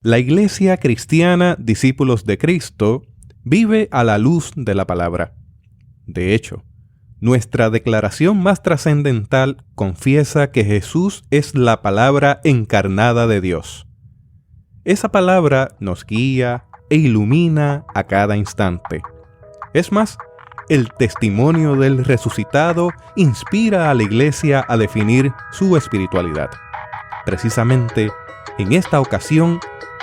La Iglesia Cristiana Discípulos de Cristo vive a la luz de la palabra. De hecho, nuestra declaración más trascendental confiesa que Jesús es la palabra encarnada de Dios. Esa palabra nos guía e ilumina a cada instante. Es más, el testimonio del resucitado inspira a la Iglesia a definir su espiritualidad. Precisamente, en esta ocasión,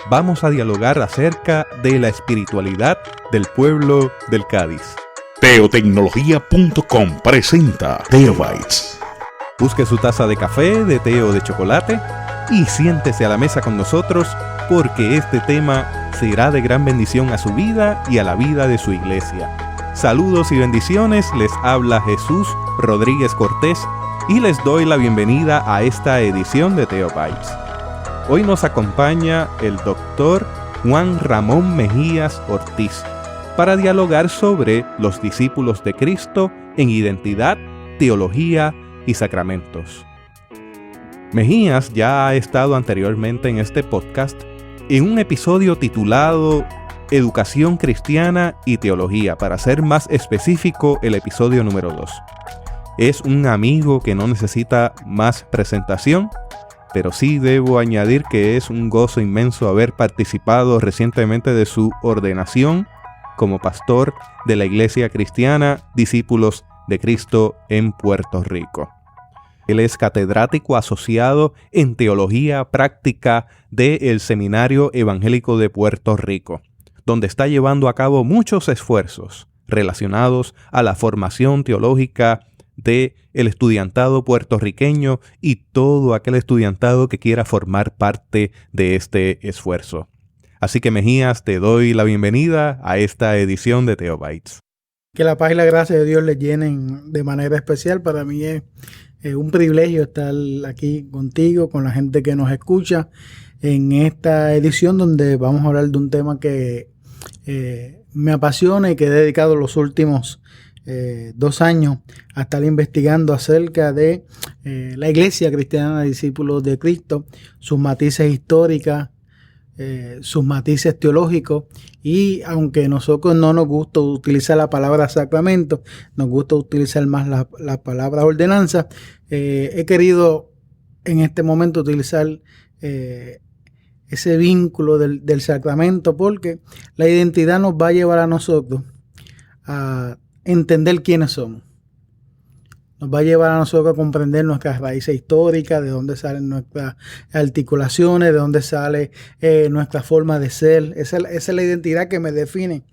vamos a dialogar acerca de la espiritualidad del pueblo del Cádiz. Teotecnología.com presenta Teobytes. Busque su taza de café, de té o de chocolate y siéntese a la mesa con nosotros porque este tema será de gran bendición a su vida y a la vida de su iglesia. Saludos y bendiciones, les habla Jesús Rodríguez Cortés y les doy la bienvenida a esta edición de Teobytes. Hoy nos acompaña el doctor Juan Ramón Mejías Ortiz para dialogar sobre los discípulos de Cristo en identidad, teología y sacramentos. Mejías ya ha estado anteriormente en este podcast en un episodio titulado Educación Cristiana y Teología, para ser más específico, el episodio número 2. Es un amigo que no necesita más presentación, pero sí debo añadir que es un gozo inmenso haber participado recientemente de su ordenación como pastor de la Iglesia Cristiana Discípulos de Cristo en Puerto Rico. Él es catedrático asociado en Teología Práctica del Seminario Evangélico de Puerto Rico, donde está llevando a cabo muchos esfuerzos relacionados a la formación teológica de el estudiantado puertorriqueño y todo aquel estudiantado que quiera formar parte de este esfuerzo. Así que Mejías, te doy la bienvenida a esta edición de Teobytes. Que la paz y la gracia de Dios les llenen de manera especial. Para mí es un privilegio estar aquí contigo, con la gente que nos escucha, en esta edición donde vamos a hablar de un tema que me apasiona y que he dedicado los últimos 2 años a estar investigando acerca de la Iglesia Cristiana de Discípulos de Cristo, sus matices históricas, sus matices teológicos, y aunque nosotros no nos gusta utilizar la palabra sacramento, nos gusta utilizar más la palabra ordenanza, he querido en este momento utilizar ese vínculo del sacramento, porque la identidad nos va a llevar a nosotros a entender quiénes somos. Nos va a llevar a nosotros a comprender nuestras raíces históricas, de dónde salen nuestras articulaciones, de dónde sale nuestra forma de ser. Esa es la identidad que me define.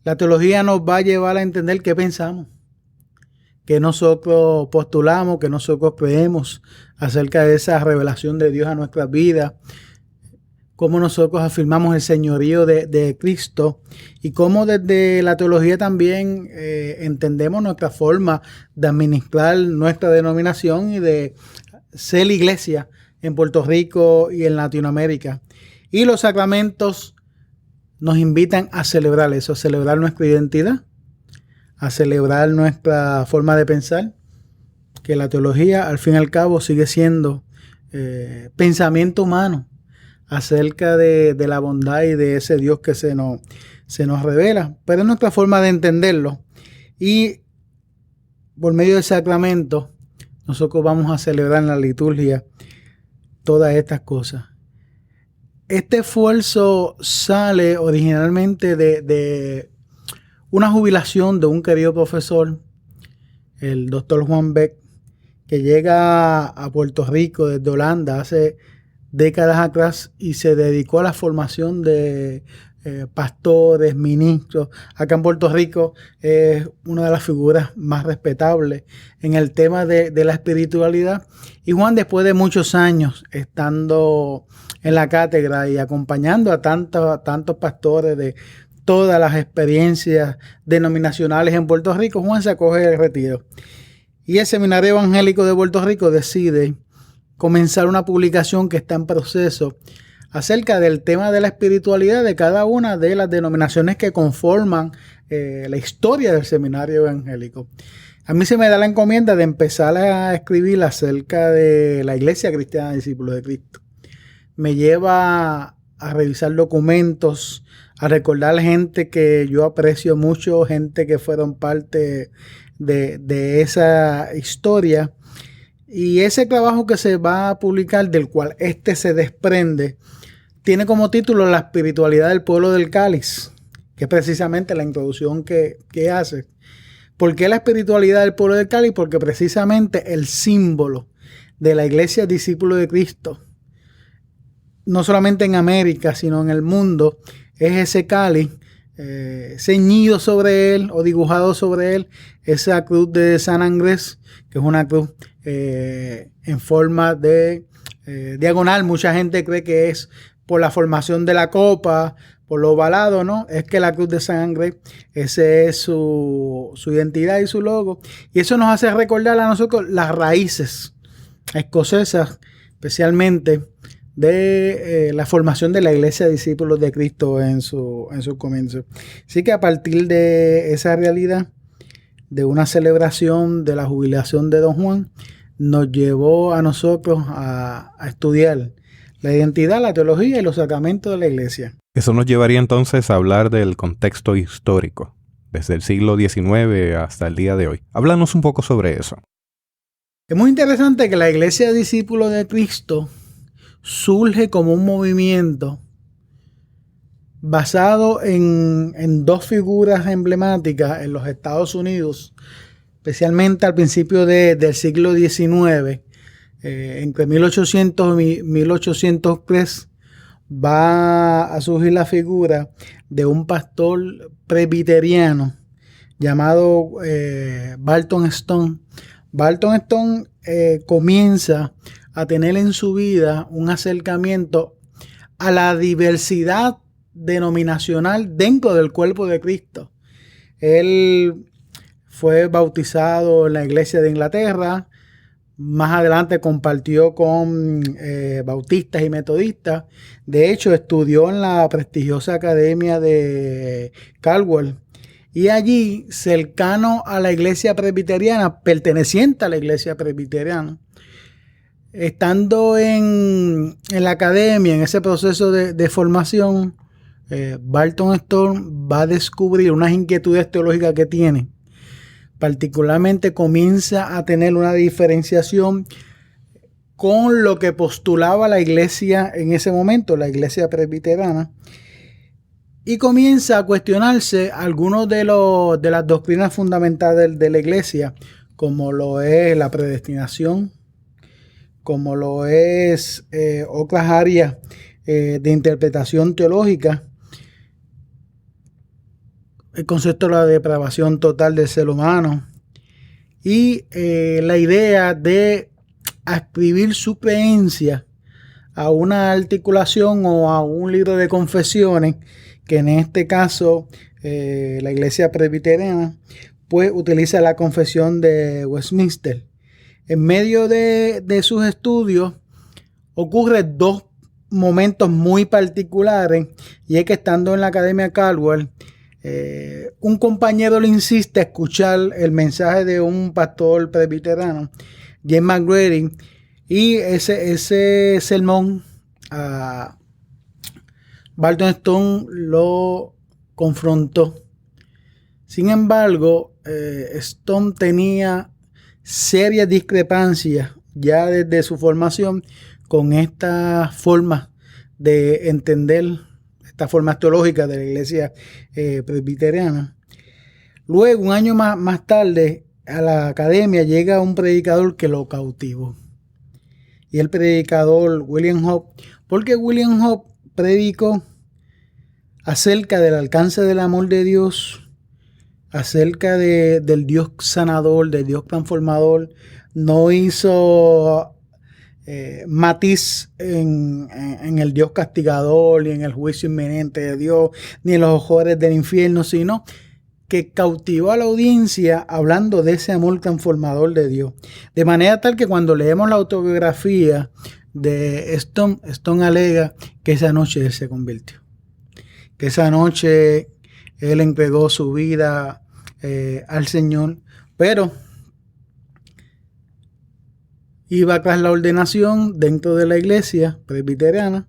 La teología nos va a llevar a entender qué pensamos, qué nosotros postulamos, qué nosotros creemos acerca de esa revelación de Dios a nuestras vidas, cómo nosotros afirmamos el señorío de Cristo y cómo desde la teología también entendemos nuestra forma de administrar nuestra denominación y de ser iglesia en Puerto Rico y en Latinoamérica. Y los sacramentos nos invitan a celebrar eso, a celebrar nuestra identidad, a celebrar nuestra forma de pensar, que la teología al fin y al cabo sigue siendo pensamiento humano acerca de la bondad y de ese Dios que se nos revela, pero es nuestra forma de entenderlo. Y por medio del sacramento, nosotros vamos a celebrar en la liturgia todas estas cosas. Este esfuerzo sale originalmente de una jubilación de un querido profesor, el doctor Juan Beck, que llega a Puerto Rico desde Holanda hace décadas atrás y se dedicó a la formación de pastores, ministros. Acá en Puerto Rico es una de las figuras más respetables en el tema de la espiritualidad. Y Juan, después de muchos años estando en la cátedra y acompañando a tantos pastores de todas las experiencias denominacionales en Puerto Rico, Juan se acoge el retiro. Y el Seminario Evangélico de Puerto Rico decide comenzar una publicación que está en proceso acerca del tema de la espiritualidad de cada una de las denominaciones que conforman la historia del Seminario Evangélico. A mí se me da la encomienda de empezar a escribir acerca de la Iglesia Cristiana de Discípulos de Cristo. Me lleva a revisar documentos, a recordar gente que yo aprecio mucho, gente que fueron parte de esa historia. Y ese trabajo que se va a publicar, del cual este se desprende, tiene como título La espiritualidad del pueblo del Cáliz, que es precisamente la introducción que hace. ¿Por qué la espiritualidad del pueblo del Cáliz? Porque precisamente el símbolo de la iglesia discípulo de Cristo, no solamente en América, sino en el mundo, es ese cáliz ceñido sobre él o dibujado sobre él, esa cruz de San Andrés, que es una cruz en forma de diagonal. Mucha gente cree que es por la formación de la copa, por lo ovalado, ¿no? Es que la cruz de San Andrés, ese es su identidad y su logo. Y eso nos hace recordar a nosotros las raíces escocesas, especialmente de la formación de la iglesia de discípulos de Cristo en su comienzo. Así que a partir de esa realidad, de una celebración de la jubilación de Don Juan, nos llevó a nosotros a estudiar la identidad, la teología y los sacramentos de la iglesia. Eso nos llevaría entonces a hablar del contexto histórico, desde el siglo XIX hasta el día de hoy. Háblanos un poco sobre eso. Es muy interesante que la iglesia de discípulos de Cristo surge como un movimiento basado en dos figuras emblemáticas en los Estados Unidos, especialmente al principio del siglo XIX, entre 1800 y 1803, va a surgir la figura de un pastor presbiteriano llamado Barton Stone. Barton Stone comienza a tener en su vida un acercamiento a la diversidad denominacional dentro del cuerpo de Cristo. Él fue bautizado en la iglesia de Inglaterra. Más adelante compartió con bautistas y metodistas. De hecho, estudió en la prestigiosa academia de Caldwell. Y allí, cercano a la iglesia presbiteriana, perteneciente a la iglesia presbiteriana, estando en la academia, en ese proceso de formación, Barton Stone va a descubrir unas inquietudes teológicas que tiene. Particularmente comienza a tener una diferenciación con lo que postulaba la iglesia en ese momento, la iglesia presbiteriana, y comienza a cuestionarse algunos de las doctrinas fundamentales de la iglesia, como lo es la predestinación, como lo es otras áreas de interpretación teológica, el concepto de la depravación total del ser humano y la idea de adscribir su creencia a una articulación o a un libro de confesiones, que en este caso la iglesia presbiteriana pues utiliza la confesión de Westminster. En medio de sus estudios ocurren dos momentos muy particulares, y es que estando en la Academia Caldwell, un compañero le insiste a escuchar el mensaje de un pastor presbiteriano, James McGrady, y ese sermón a Barton Stone lo confrontó. Sin embargo, Stone tenía serias discrepancias ya desde su formación con esta forma de entender, esta forma teológica de la iglesia presbiteriana. Luego, un año más tarde, a la academia llega un predicador que lo cautivó. Y el predicador William Hope, porque William Hope predicó acerca del alcance del amor de Dios, acerca del Dios sanador, del Dios transformador. No hizo matiz en el Dios castigador, ni en el juicio inminente de Dios, ni en los horrores del infierno, sino que cautivó a la audiencia hablando de ese amor transformador de Dios. De manera tal que cuando leemos la autobiografía de Stone, Stone alega que esa noche él se convirtió. Que esa noche él entregó su vida al Señor, pero iba tras la ordenación dentro de la iglesia presbiteriana,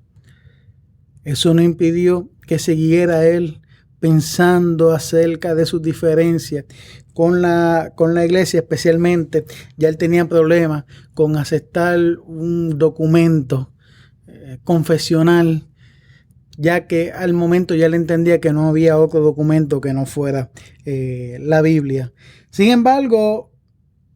Eso no impidió que siguiera él pensando acerca de sus diferencias con la iglesia, especialmente. Ya él tenía problemas con aceptar un documento confesional, ya que al momento ya él entendía que no había otro documento que no fuera la Biblia. Sin embargo,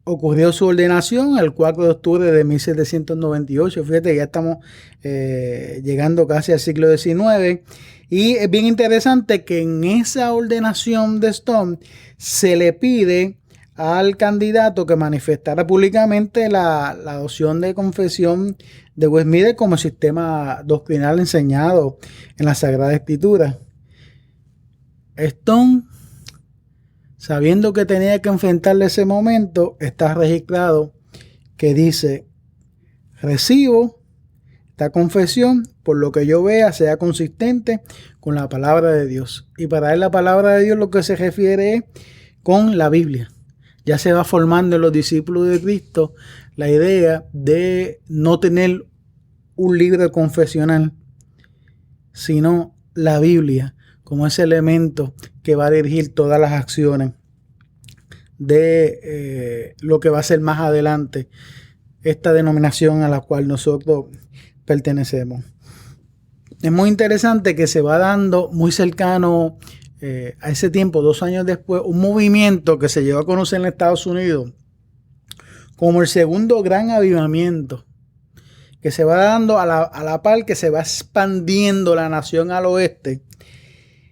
ocurrió su ordenación el 4 de octubre de 1798. Fíjate, ya estamos llegando casi al siglo XIX. Y es bien interesante que en esa ordenación de Stone se le pide al candidato que manifestara públicamente la adopción de confesión de Westminster como sistema doctrinal enseñado en la Sagrada Escritura. Stone, sabiendo que tenía que enfrentarle ese momento, está registrado que dice: recibo esta confesión, por lo que yo vea, sea consistente con la palabra de Dios. Y para él la palabra de Dios lo que se refiere es con la Biblia. Ya se va formando en los discípulos de Cristo la idea de no tener un libro confesional, sino la Biblia como ese elemento que va a dirigir todas las acciones de lo que va a ser más adelante esta denominación a la cual nosotros pertenecemos. Es muy interesante que se va dando muy cercano a ese tiempo, 2 años después, un movimiento que se llegó a conocer en Estados Unidos como el segundo gran avivamiento, que se va dando a la par que se va expandiendo la nación al oeste.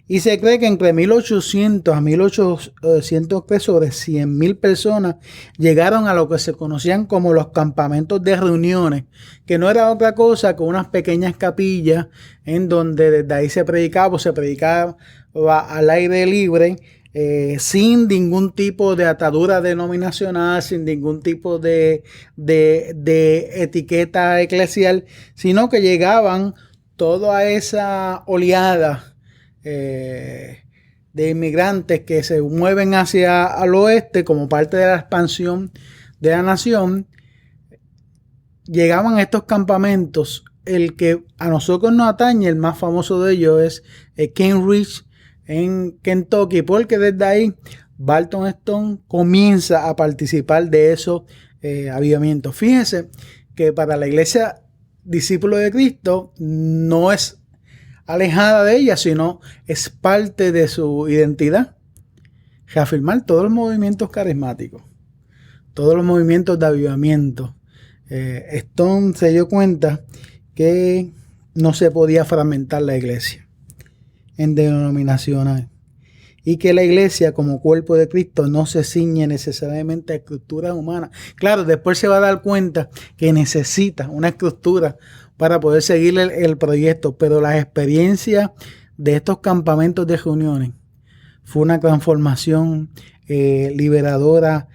Y se cree que entre 1800 a 1803 sobre 100,000 personas llegaron a lo que se conocían como los campamentos de reuniones, que no era otra cosa que unas pequeñas capillas en donde desde ahí se predicaba al aire libre, sin ningún tipo de atadura denominacional, sin ningún tipo de etiqueta eclesial, sino que llegaban toda esa oleada de inmigrantes que se mueven hacia al oeste como parte de la expansión de la nación. Llegaban a estos campamentos. El que a nosotros nos atañe, el más famoso de ellos, es Cambridge en Kentucky, porque desde ahí Barton Stone comienza a participar de esos avivamientos. Fíjense que para la iglesia discípulo de Cristo no es alejada de ella, sino es parte de su identidad. Reafirmar todos los movimientos carismáticos, todos los movimientos de avivamiento. Stone se dio cuenta que no se podía fragmentar la iglesia en denominaciones y que la iglesia como cuerpo de Cristo no se ciñe necesariamente a estructuras humanas. Claro, después se va a dar cuenta que necesita una estructura para poder seguir el proyecto, pero las experiencias de estos campamentos de reuniones fue una transformación liberadora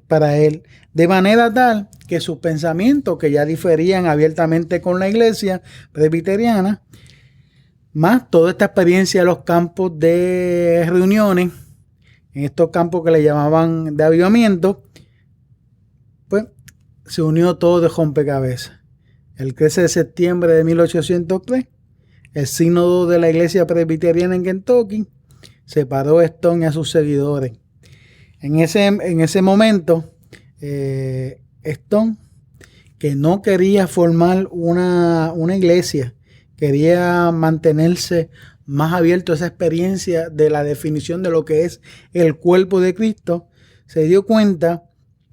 para él, de manera tal que sus pensamientos, que ya diferían abiertamente con la iglesia presbiteriana, más toda esta experiencia de los campos de reuniones, en estos campos que le llamaban de avivamiento, pues se unió todo de rompecabezas. El 13 de septiembre de 1803, el sínodo de la iglesia presbiteriana en Kentucky separó a Stone y a sus seguidores. En ese momento, Stone, que no quería formar una iglesia, quería mantenerse más abierto a esa experiencia de la definición de lo que es el cuerpo de Cristo, se dio cuenta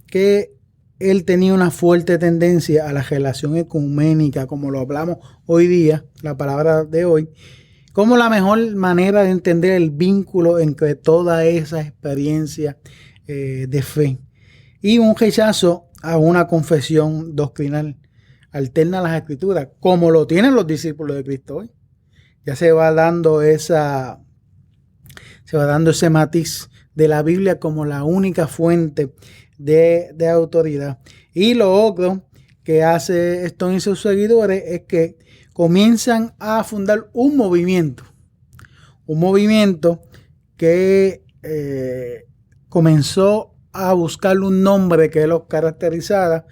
que él tenía una fuerte tendencia a la relación ecuménica, como lo hablamos hoy día, la palabra de hoy, como la mejor manera de entender el vínculo entre toda esa experiencia de fe, y un rechazo a una confesión doctrinal alterna a las escrituras, como lo tienen los discípulos de Cristo hoy. Ya se va dando ese matiz de la Biblia como la única fuente de autoridad. Y lo otro que hace Stone y sus seguidores es que comienzan a fundar un movimiento que comenzó a buscar un nombre que los caracterizara,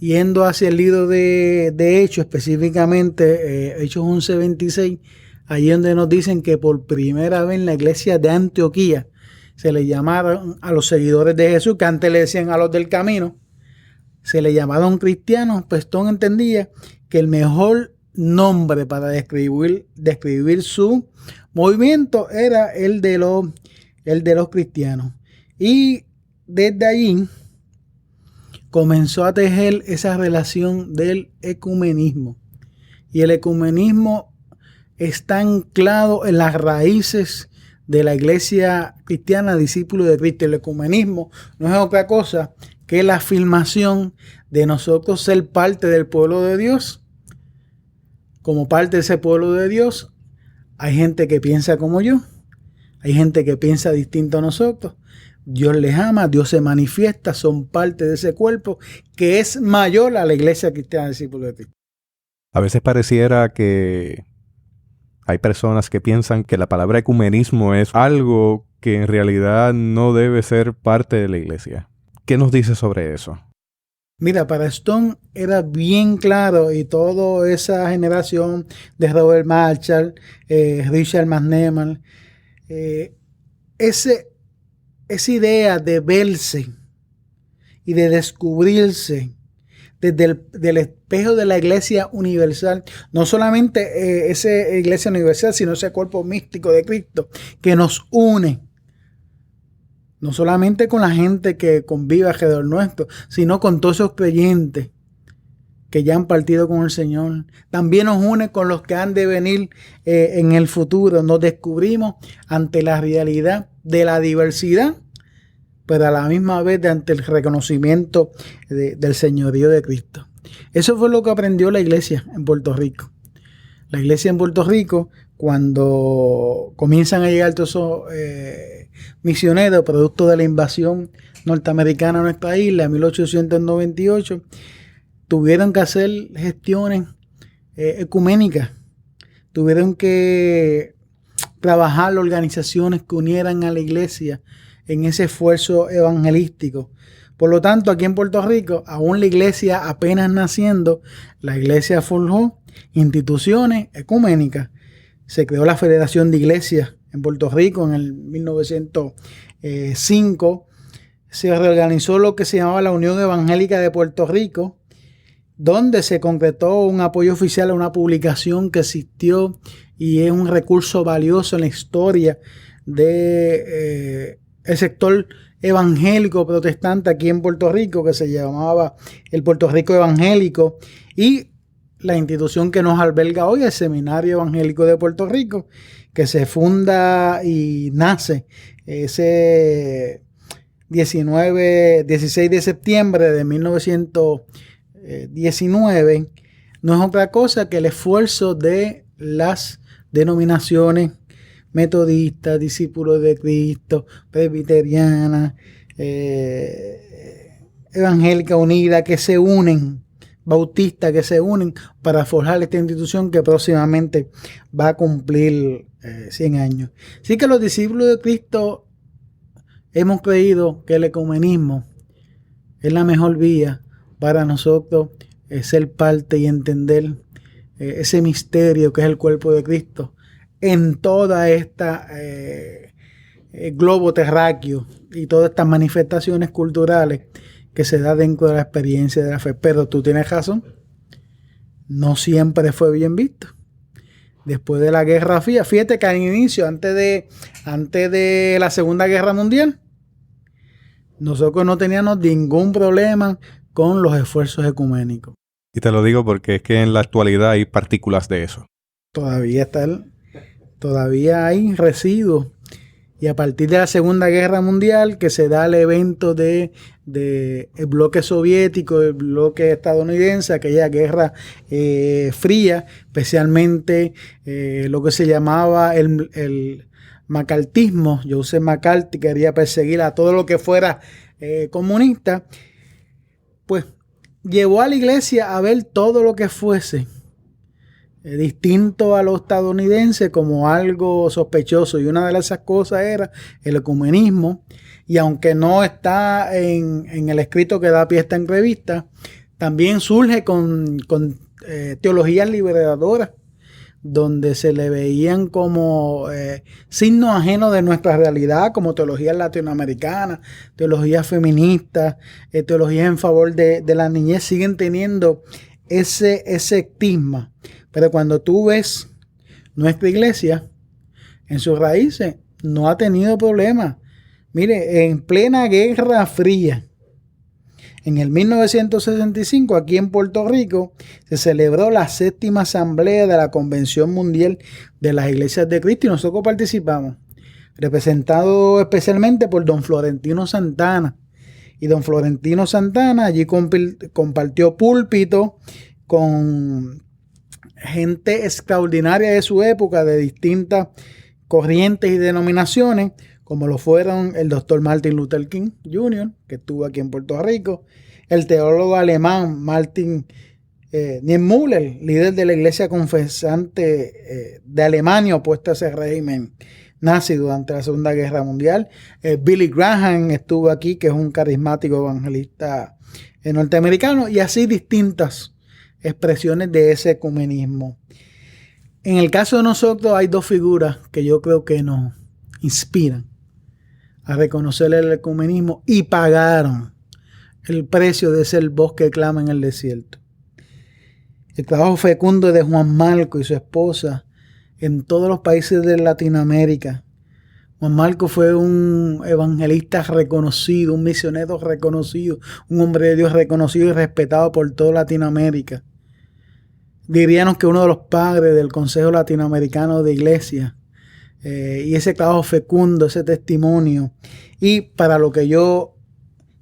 yendo hacia el libro de Hechos, específicamente Hechos 11:26, allí donde nos dicen que por primera vez en la iglesia de Antioquía se le llamaron a los seguidores de Jesús, que antes le decían a los del camino, se le llamaron cristianos. Pues Stone entendía que el mejor nombre para describir su movimiento era el de los cristianos. Y desde allí comenzó a tejer esa relación del ecumenismo. Y el ecumenismo está anclado en las raíces de la iglesia cristiana, discípulo de Cristo. El ecumenismo no es otra cosa que la afirmación de nosotros ser parte del pueblo de Dios. Como parte de ese pueblo de Dios, hay gente que piensa como yo, hay gente que piensa distinto a nosotros. Dios les ama, Dios se manifiesta, son parte de ese cuerpo que es mayor a la iglesia cristiana, discípulo de Cristo. A veces pareciera que hay personas que piensan que la palabra ecumenismo es algo que en realidad no debe ser parte de la iglesia. ¿Qué nos dice sobre eso? Mira, para Stone era bien claro, y toda esa generación de Robert Marshall, Richard McNeman, esa idea de verse y de descubrirse desde el espejo de la iglesia universal, no solamente esa iglesia universal, sino ese cuerpo místico de Cristo que nos une, no solamente con la gente que convive alrededor nuestro, sino con todos esos creyentes que ya han partido con el Señor. También nos une con los que han de venir en el futuro. Nos descubrimos ante la realidad de la diversidad, pero a la misma vez ante el reconocimiento del señorío de Cristo. Eso fue lo que aprendió la iglesia en Puerto Rico. La iglesia en Puerto Rico, cuando comienzan a llegar todos esos misioneros producto de la invasión norteamericana a nuestra isla en 1898, tuvieron que hacer gestiones ecuménicas, tuvieron que trabajar organizaciones que unieran a la iglesia en ese esfuerzo evangelístico. Por lo tanto, aquí en Puerto Rico, aún la iglesia apenas naciendo, la iglesia forjó instituciones ecuménicas. Se creó la Federación de Iglesias en Puerto Rico en el 1905. Se reorganizó lo que se llamaba la Unión Evangélica de Puerto Rico, donde se concretó un apoyo oficial a una publicación que existió y es un recurso valioso en la historia de el sector evangélico protestante aquí en Puerto Rico, que se llamaba el Puerto Rico Evangélico, y la institución que nos alberga hoy, el Seminario Evangélico de Puerto Rico, que se funda y nace ese 16 de septiembre de 1919, no es otra cosa que el esfuerzo de las denominaciones metodistas, discípulos de Cristo, presbiteriana, evangélica unida, que se unen, bautistas que se unen para forjar esta institución que próximamente va a cumplir 100 años. Así que los discípulos de Cristo hemos creído que el ecumenismo es la mejor vía para nosotros ser parte y entender ese misterio que es el cuerpo de Cristo en toda esta globo terráqueo y todas estas manifestaciones culturales que se da dentro de la experiencia de la fe. Pero tú tienes razón, no siempre fue bien visto. Después de la Guerra Fría, fíjate que al inicio, antes de la Segunda Guerra Mundial, nosotros no teníamos ningún problema con los esfuerzos ecuménicos. Y te lo digo porque es que en la actualidad hay partículas de eso. Todavía hay residuos. Y a partir de la Segunda Guerra Mundial, que se da el evento del bloque soviético, el bloque estadounidense, aquella guerra fría, especialmente lo que se llamaba el macartismo. Joseph McCarthy quería perseguir a todo lo que fuera comunista, pues llevó a la iglesia a ver todo lo que fuese distinto a los estadounidenses como algo sospechoso, y una de esas cosas era el ecumenismo. Y aunque no está en el escrito que da pie a esta entrevista, También surge con teologías liberadoras, donde se le veían como signos ajenos de nuestra realidad, como teologías latinoamericanas, teologías feministas, teologías en favor de la niñez, siguen teniendo ese estigma. Pero cuando tú ves nuestra iglesia, en sus raíces, no ha tenido problemas. Mire, en plena Guerra Fría, en el 1965, aquí en Puerto Rico, se celebró la 7ª asamblea de la Convención Mundial de las Iglesias de Cristo y nosotros participamos, representado especialmente por don Florentino Santana. Y don Florentino Santana allí compartió púlpito con gente extraordinaria de su época, de distintas corrientes y denominaciones, como lo fueron el doctor Martin Luther King Jr., que estuvo aquí en Puerto Rico, el teólogo alemán Martin Niemöller, líder de la iglesia confesante de Alemania opuesta a ese régimen nazi durante la Segunda Guerra Mundial. Billy Graham estuvo aquí, que es un carismático evangelista norteamericano, y así distintas expresiones de ese ecumenismo. En el caso de nosotros hay dos figuras que yo creo que nos inspiran a reconocer el ecumenismo y pagaron el precio de ser voz que clama en el desierto. El trabajo fecundo de Juan Marco y su esposa en todos los países de Latinoamérica. Juan Marco fue un evangelista reconocido, un misionero reconocido, un hombre de Dios reconocido y respetado por toda Latinoamérica. Diríamos que uno de los padres del Consejo Latinoamericano de Iglesia. Y ese trabajo fecundo, ese testimonio. Y para lo que yo,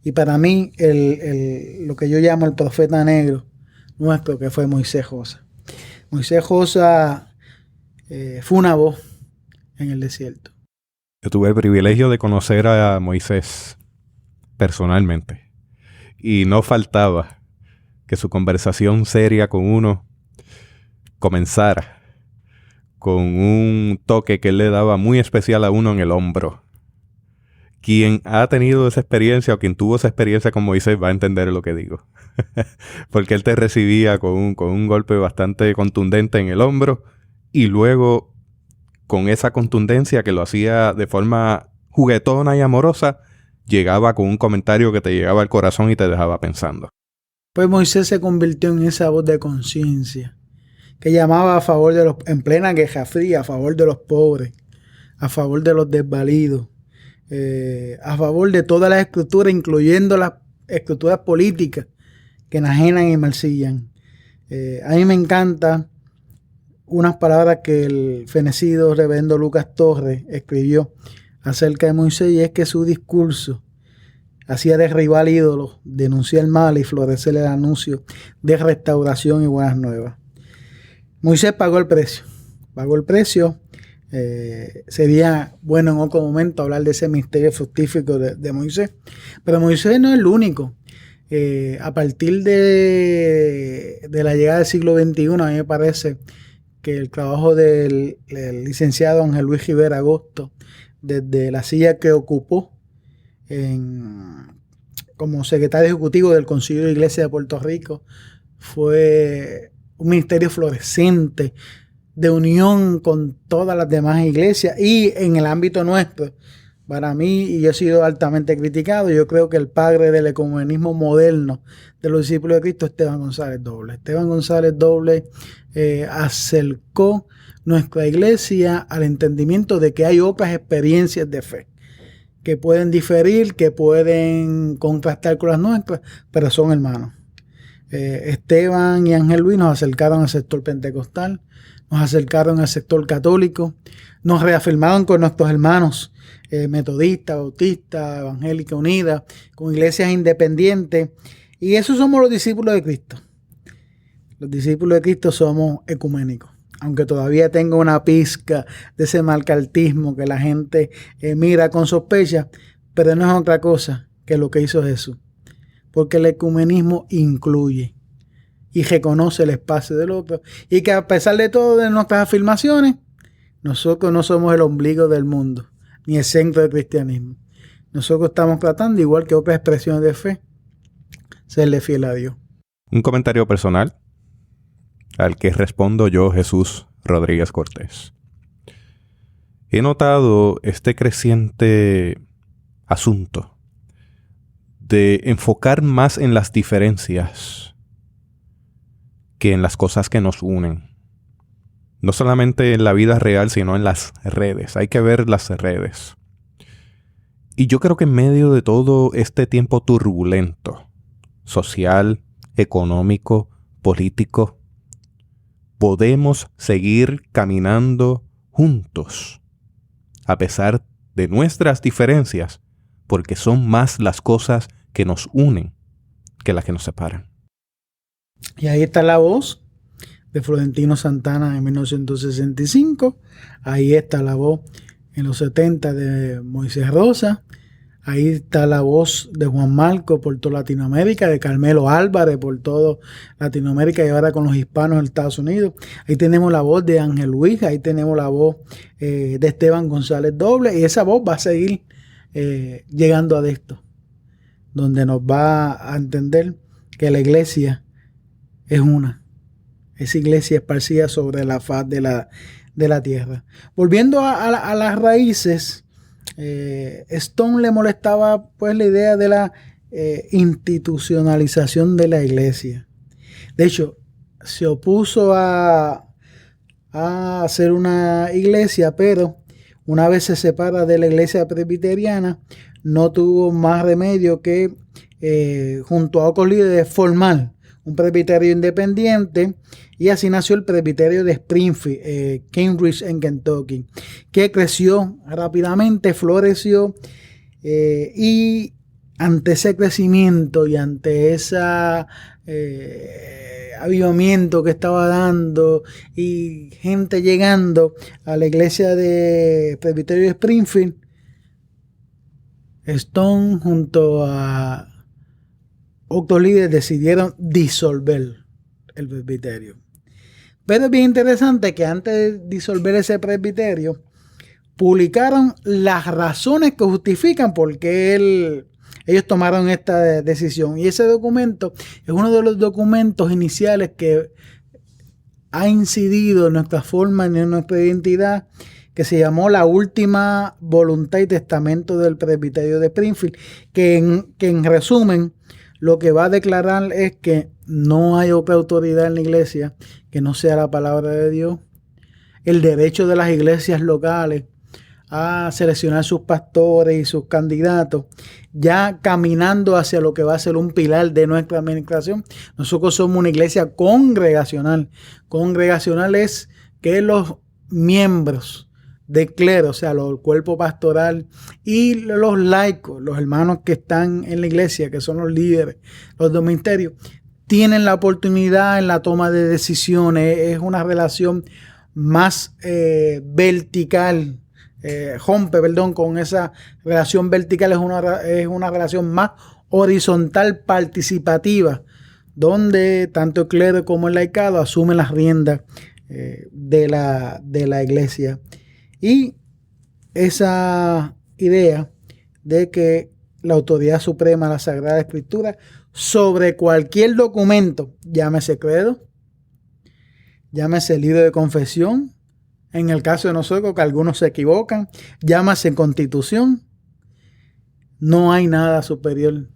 y para mí, lo que yo llamo el profeta negro nuestro, que fue Moisés Josa. Moisés Josa fue una voz en el desierto. Yo tuve el privilegio de conocer a Moisés personalmente. Y no faltaba que su conversación seria con uno comenzara con un toque que él le daba muy especial a uno en el hombro. Quien ha tenido esa experiencia o quien tuvo esa experiencia con Moisés va a entender lo que digo. Porque él te recibía con un golpe bastante contundente en el hombro y luego con esa contundencia que lo hacía de forma juguetona y amorosa, llegaba con un comentario que te llegaba al corazón y te dejaba pensando. Pues Moisés se convirtió en esa voz de conciencia que llamaba a favor de los, en plena Guerra Fría, a favor de los pobres, a favor de los desvalidos, a favor de todas las estructuras, incluyendo las estructuras políticas que enajenan y mancillan. A mí me encantan unas palabras que el fenecido reverendo Lucas Torres escribió acerca de Moisés, y es que su discurso hacía derribar ídolos, denunciar el mal y florecer el anuncio de restauración y buenas nuevas. Moisés pagó el precio. Sería bueno en otro momento hablar de ese misterio fructífero de Moisés. Pero Moisés no es el único. A partir de la llegada del siglo XXI, a mí me parece que el trabajo del licenciado Ángel Luis Rivera Agosto, desde la silla que ocupó como secretario ejecutivo del Concilio de Iglesia de Puerto Rico, fue un ministerio florescente de unión con todas las demás iglesias. Y en el ámbito nuestro, para mí, y yo he sido altamente criticado, yo creo que el padre del ecumenismo moderno de los discípulos de Cristo, Esteban González Doble. Esteban González Doble acercó nuestra iglesia al entendimiento de que hay otras experiencias de fe que pueden diferir, que pueden contrastar con las nuestras, pero son hermanos. Esteban y Ángel Luis nos acercaron al sector pentecostal, nos acercaron al sector católico, nos reafirmaron con nuestros hermanos metodistas, bautistas, evangélicas unidas, con iglesias independientes, y esos somos los discípulos de Cristo. Los discípulos de Cristo somos ecuménicos, aunque todavía tenga una pizca de ese malcartismo que la gente mira con sospecha, pero no es otra cosa que lo que hizo Jesús. Porque el ecumenismo incluye y reconoce el espacio del otro. Y que a pesar de todo de nuestras afirmaciones, nosotros no somos el ombligo del mundo, ni el centro del cristianismo. Nosotros estamos tratando, igual que otras expresiones de fe, serle fiel a Dios. Un comentario personal al que respondo yo, Jesús Rodríguez Cortés. He notado este creciente asunto de enfocar más en las diferencias que en las cosas que nos unen. No solamente en la vida real, sino en las redes. Hay que ver las redes. Y yo creo que en medio de todo este tiempo turbulento, social, económico, político, podemos seguir caminando juntos, a pesar de nuestras diferencias, porque son más las cosas que nos unen que las que nos separan. Y ahí está la voz de Florentino Santana en 1965. Ahí está la voz en los 70 de Moisés Rosa. Ahí está la voz de Juan Marco por toda Latinoamérica, de Carmelo Álvarez por toda Latinoamérica y ahora con los hispanos en Estados Unidos. Ahí tenemos la voz de Ángel Luis, ahí tenemos la voz de Esteban González Doble, y esa voz va a seguir llegando a esto, donde nos va a entender que la iglesia es una. Esa iglesia esparcida sobre la faz de la tierra. Volviendo a las raíces, Stone le molestaba pues la idea de la institucionalización de la iglesia. De hecho, se opuso a hacer una iglesia, pero una vez se separa de la iglesia presbiteriana, no tuvo más remedio que junto a otros líderes formar un presbiterio independiente, y así nació el presbiterio de Springfield, Cambridge en Kentucky, que creció rápidamente, floreció, y ante ese crecimiento y ante ese avivamiento que estaba dando y gente llegando a la iglesia de presbiterio de Springfield, Stone junto a otros líderes decidieron disolver el presbiterio. Pero es bien interesante que antes de disolver ese presbiterio, publicaron las razones que justifican por qué ellos tomaron esta decisión. Y ese documento es uno de los documentos iniciales que ha incidido en nuestra forma, en nuestra identidad, que se llamó La Última Voluntad y Testamento del Presbiterio de Springfield, que en resumen lo que va a declarar es que no hay otra autoridad en la iglesia que no sea la palabra de Dios, el derecho de las iglesias locales a seleccionar sus pastores y sus candidatos, ya caminando hacia lo que va a ser un pilar de nuestra administración. Nosotros somos una iglesia congregacional. Congregacional es que los miembros del clero, o sea, el cuerpo pastoral y los laicos, los hermanos que están en la iglesia, que son los líderes, los dos ministerios, tienen la oportunidad en la toma de decisiones. Es una relación más vertical, con esa relación vertical. Es una relación más horizontal, participativa, donde tanto el clero como el laicado asumen las riendas de la iglesia. Y esa idea de que la autoridad suprema de la Sagrada Escritura sobre cualquier documento, llámese credo, llámese libro de confesión, en el caso de nosotros que algunos se equivocan, llámese constitución, no hay nada superior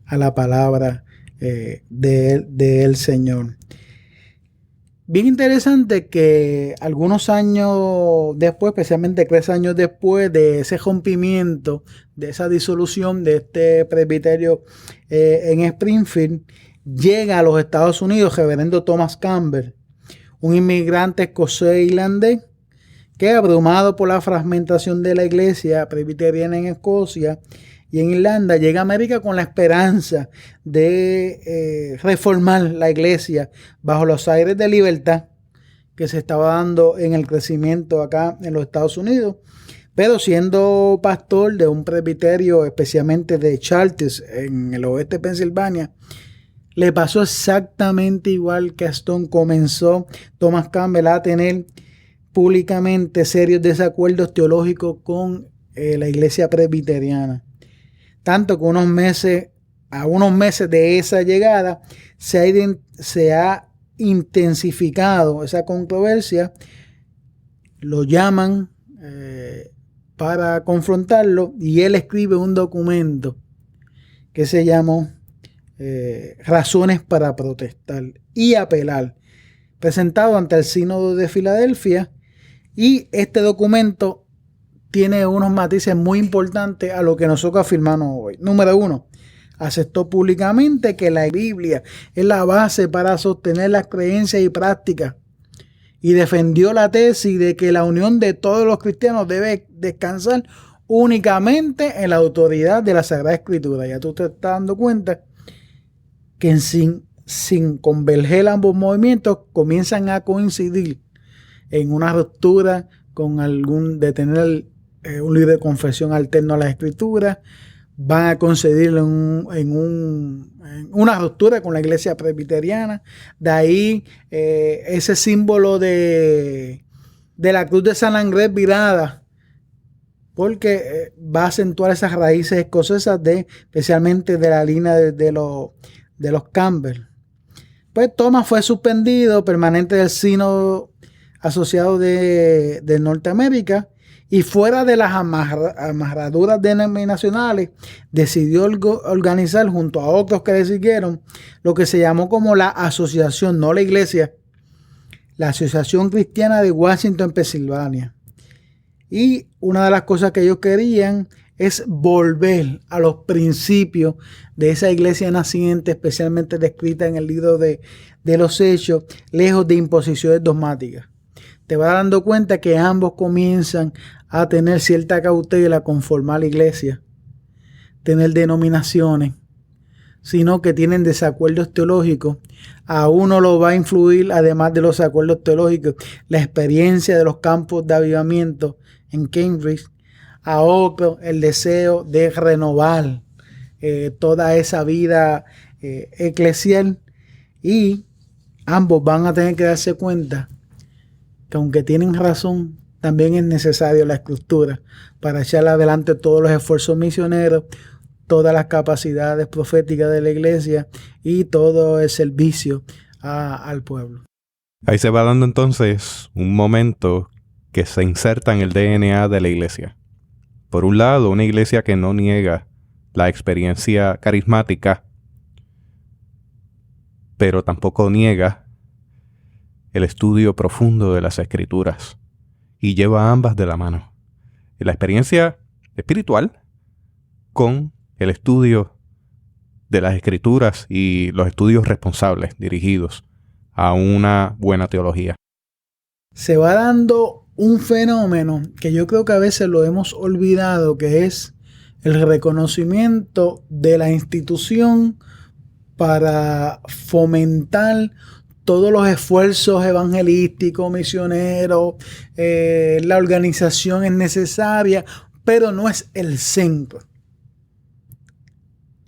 a la palabra del Señor. Bien interesante que algunos años después, especialmente 3 años después de ese rompimiento, de esa disolución de este presbiterio en Springfield, llega a los Estados Unidos reverendo Thomas Campbell, un inmigrante escocés-irlandés que, abrumado por la fragmentación de la iglesia presbiteriana en Escocia y en Irlanda, llega a América con la esperanza de reformar la iglesia bajo los aires de libertad que se estaba dando en el crecimiento acá en los Estados Unidos. Pero siendo pastor de un presbiterio, especialmente de Chartres, en el oeste de Pensilvania, le pasó exactamente igual que a Stone. Comenzó Thomas Campbell a tener públicamente serios desacuerdos teológicos con la iglesia presbiteriana. Tanto que unos meses a unos meses de esa llegada, se ha intensificado esa controversia. Lo llaman para confrontarlo y él escribe un documento que se llamó Razones para protestar y apelar, presentado ante el Sínodo de Filadelfia. Y este documento tiene unos matices muy importantes a lo que nosotros afirmamos hoy. Número 1, aceptó públicamente que la Biblia es la base para sostener las creencias y prácticas, y defendió la tesis de que la unión de todos los cristianos debe descansar únicamente en la autoridad de la Sagrada Escritura. Ya tú te estás dando cuenta que sin converger ambos movimientos comienzan a coincidir en una ruptura con de tener un libro de confesión alterno a la Escritura. Van a conceder en una ruptura con la iglesia presbiteriana. De ahí ese símbolo de la cruz de San Andrés virada, porque va a acentuar esas raíces escocesas especialmente de la línea de los Campbell. Pues Thomas fue suspendido permanente del Sínodo Asociado de Norteamérica, y fuera de las amarraduras denominacionales decidió organizar junto a otros que le siguieron lo que se llamó como la asociación, no la iglesia, la Asociación Cristiana de Washington, Pensilvania. Y una de las cosas que ellos querían es volver a los principios de esa iglesia naciente, especialmente descrita en el libro de los Hechos, lejos de imposiciones dogmáticas. Te vas dando cuenta que ambos comienzan a tener cierta cautela con formar la iglesia, tener denominaciones, sino que tienen desacuerdos teológicos. A uno lo va a influir, además de los acuerdos teológicos, la experiencia de los campos de avivamiento en Cambridge. A otro el deseo de renovar toda esa vida eclesial, y ambos van a tener que darse cuenta que aunque tienen razón, también es necesario la Escritura para echar adelante todos los esfuerzos misioneros, todas las capacidades proféticas de la iglesia y todo el servicio al pueblo. Ahí se va dando entonces un momento que se inserta en el DNA de la iglesia. Por un lado, una iglesia que no niega la experiencia carismática, pero tampoco niega el estudio profundo de las Escrituras, y lleva ambas de la mano. La experiencia espiritual con el estudio de las Escrituras y los estudios responsables dirigidos a una buena teología. Se va dando un fenómeno que yo creo que a veces lo hemos olvidado, que es el reconocimiento de la institución para fomentar todos los esfuerzos evangelísticos, misioneros. La organización es necesaria, pero no es el centro.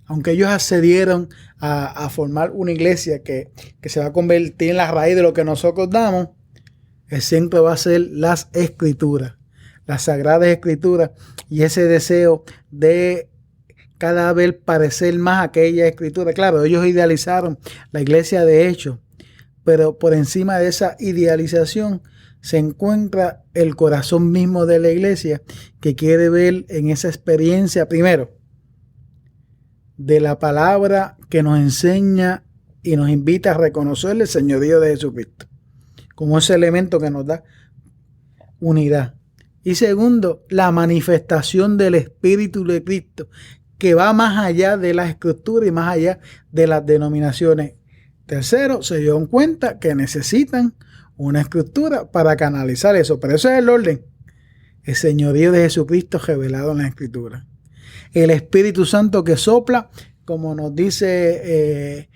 Aunque ellos accedieron a formar una iglesia que se va a convertir en la raíz de lo que nosotros damos, el centro va a ser las Escrituras, las Sagradas Escrituras, y ese deseo de cada vez parecer más aquella Escritura. Claro, ellos idealizaron la iglesia de hecho, pero por encima de esa idealización se encuentra el corazón mismo de la iglesia, que quiere ver en esa experiencia, primero, de la palabra que nos enseña y nos invita a reconocer el señorío de Jesucristo como ese elemento que nos da unidad. Y segundo, la manifestación del Espíritu de Cristo, que va más allá de las Escrituras y más allá de las denominaciones. Tercero, se dieron cuenta que necesitan una Escritura para canalizar eso. Pero eso es el orden. El señorío de Jesucristo revelado en la Escritura. El Espíritu Santo que sopla, como nos dice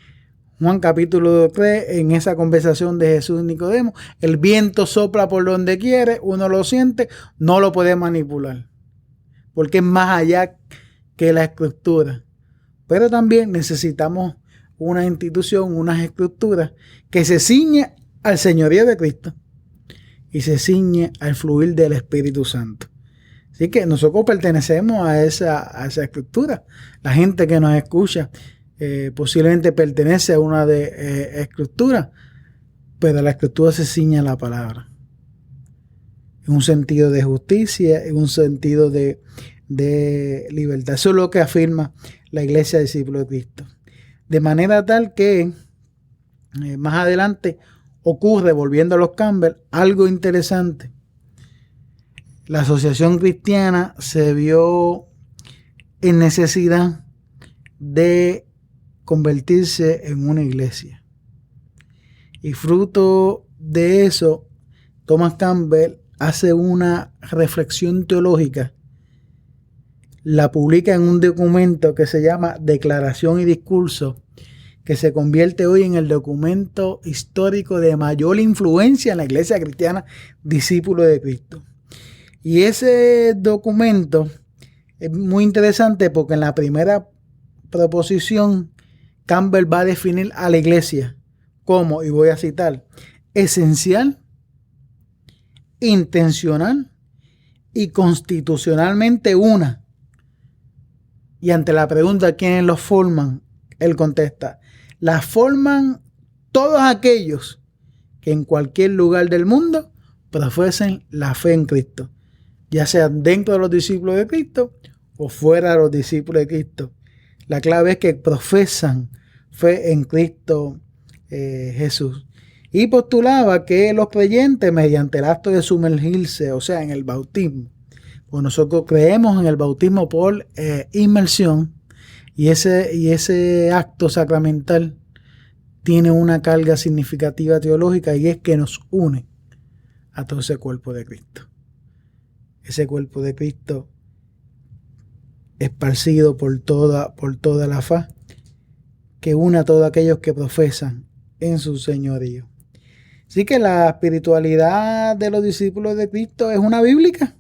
Juan capítulo 3, en esa conversación de Jesús y Nicodemo. El viento sopla por donde quiere, uno lo siente, no lo puede manipular, porque es más allá que la Escritura. Pero también necesitamos una institución, unas estructuras que se ciñe al señorío de Cristo y se ciñe al fluir del Espíritu Santo. Así que nosotros pertenecemos a esa estructura. La gente que nos escucha posiblemente pertenece a una de escritura, pero la escritura se ciña a la palabra. En un sentido de justicia, en un sentido de libertad. Eso es lo que afirma la Iglesia de Discípulos de Cristo. De manera tal que más adelante ocurre, volviendo a los Campbell, algo interesante. La asociación cristiana se vio en necesidad de convertirse en una iglesia. Y fruto de eso, Thomas Campbell hace una reflexión teológica, la publica en un documento que se llama Declaración y Discurso, que se convierte hoy en el documento histórico de mayor influencia en la Iglesia cristiana, Discípulos de Cristo. Y ese documento es muy interesante porque en la primera proposición Campbell va a definir a la iglesia como, y voy a citar, esencial, intencional y constitucionalmente una. Y ante la pregunta ¿quiénes los forman?, él contesta: las forman todos aquellos que en cualquier lugar del mundo profesen la fe en Cristo, ya sean dentro de los discípulos de Cristo o fuera de los discípulos de Cristo. La clave es que profesan fe en Cristo Jesús. Y postulaba que los creyentes, mediante el acto de sumergirse, o sea, en el bautismo, pues nosotros creemos en el bautismo por inmersión, y ese acto sacramental tiene una carga significativa teológica, y es que nos une a todo ese cuerpo de Cristo. Ese cuerpo de Cristo esparcido por toda la faz, que une a todos aquellos que profesan en su señorío. Así que la espiritualidad de los discípulos de Cristo es una bíblica.